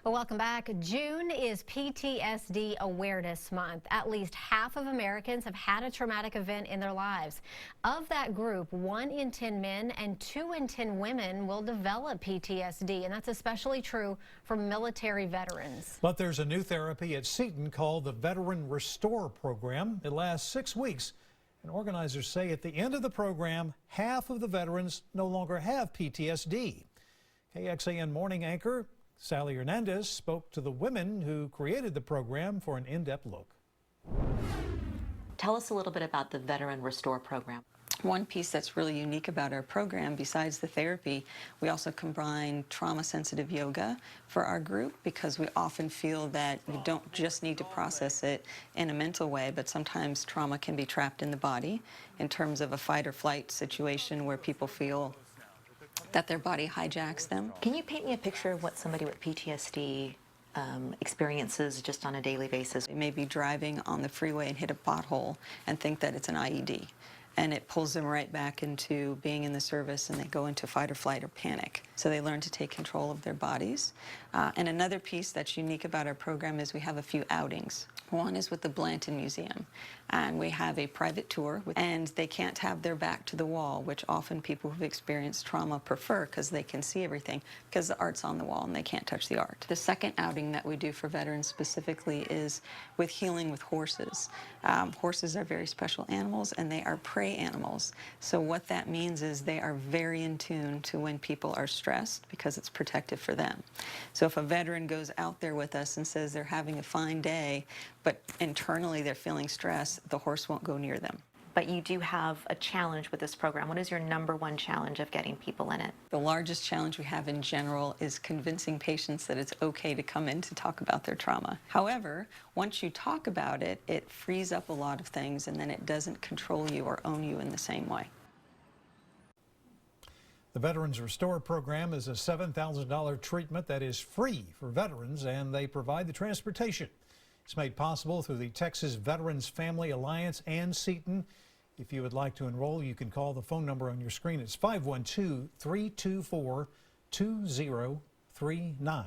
Well, welcome back. June is PTSD Awareness Month. At least half of Americans have had a traumatic event in their lives. Of that group, 1 in 10 men and 2 in 10 women will develop PTSD, and that's especially true for military veterans. But there's a new therapy at Seton called the Veteran Restore Program. It lasts 6 weeks, and organizers say at the end of the program, half of the veterans no longer have PTSD. KXAN Morning anchor Sally Hernandez spoke to the women who created the program for an in-depth look. Tell us a little bit about the Veteran Restore Program. One piece that's really unique about our program, besides the therapy, we also combine trauma-sensitive yoga for our group, because we often feel that you don't just need to process it in a mental way, but sometimes trauma can be trapped in the body in terms of a fight or flight situation where people feel that their body hijacks them. Can you paint me a picture of what somebody with PTSD experiences just on a daily basis? They may be driving on the freeway and hit a pothole and think that it's an IED, and it pulls them right back into being in the service, and they go into fight or flight or panic. So they learn to take control of their bodies. And another piece that's unique about our program is we have a few outings. One is with the Blanton Museum, and we have a private tour, and they can't have their back to the wall, which often people who've experienced trauma prefer, because they can see everything, because the art's on the wall and they can't touch the art. The second outing that we do for veterans specifically is with healing with horses. Horses are very special animals, and they are prey animals. So what that means is they are very in tune to when people are stressed, because it's protective for them. So if a veteran goes out there with us and says they're having a fine day, but internally they're feeling stress, the horse won't go near them. But you do have a challenge with this program. What is your #1 challenge of getting people in it? The largest challenge we have in general is convincing patients that it's okay to come in to talk about their trauma. However, once you talk about it, it frees up a lot of things, and then it doesn't control you or own you in the same way. The Veterans Restore Program is a $7,000 treatment that is free for veterans, and they provide the transportation. It's made possible through the Texas Veterans Family Alliance and Seton. If you would like to enroll, you can call the phone number on your screen. It's 512-324-2039.